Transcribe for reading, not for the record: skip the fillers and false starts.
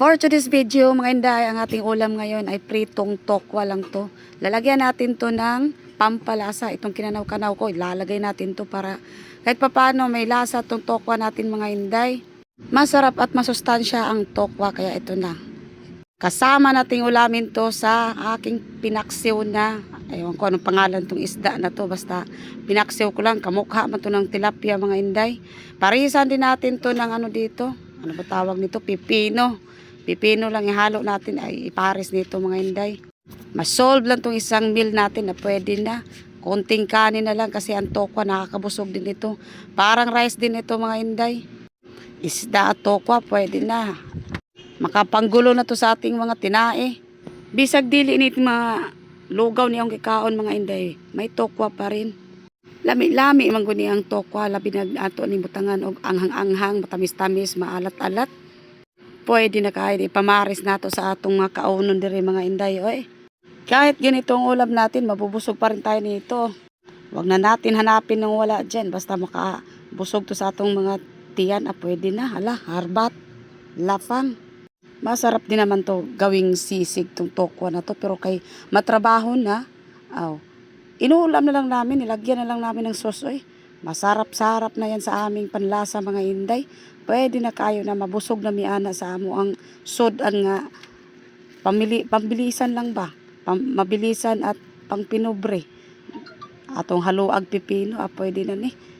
For today's video, mga inday, ang ating ulam ngayon ay pritong tokwa lang to. Lalagyan natin to ng pampalasa. Itong kinanaw-kanaw ko, ilalagay natin to para kahit papano may lasa tong tokwa natin mga inday. Masarap at masustansya ang tokwa, kaya ito na. Kasama nating ulamin to sa aking pinaksiw na, ewan ko anong pangalan tong isda na to, basta pinaksiw ko lang, kamukha man to ng tilapia mga inday. Parisan din natin to ng ano dito, ano ba tawag nito, pipino. Pipino lang ihalo natin, ay ipares nito mga inday. Masolve lang tong isang meal natin na pwede na. Konting kanin na lang kasi ang tokwa nakakabusog din ito. Parang rice din ito mga inday. Isda at tokwa pwede na. Makapanggulo na to sa ating mga tinae. Bisag dili ni mga lugaw niyong kikaon mga inday. May tokwa pa rin. Lami-lami man guni ang tokwa, labi na ato ni butangan og anghang-anghang, matamis-tamis, maalat-alat. Pwede na kahit ipamaris nato sa atong mga kaunon diri mga inday. Oy. Kahit ganitong ulam natin, mabubusog pa rin tayo nito. Wag na natin hanapin ng wala dyan. Basta makabusog to sa atong mga tiyan, pwede na. Hala, harbat, lafang. Masarap din naman to gawing sisig tong tokwa na to. Pero kay matrabaho na, inuulam na lang namin, nilagyan na lang namin ng sauce. Oy. Masarap-sarap na yan sa aming panlasa mga inday. Pwede na kayo na mabusog na miana sa amo ang sudan nga pambilisan lang ba? Mabilisan at pangpinobre. Atong haluag pipino, pwede na ni.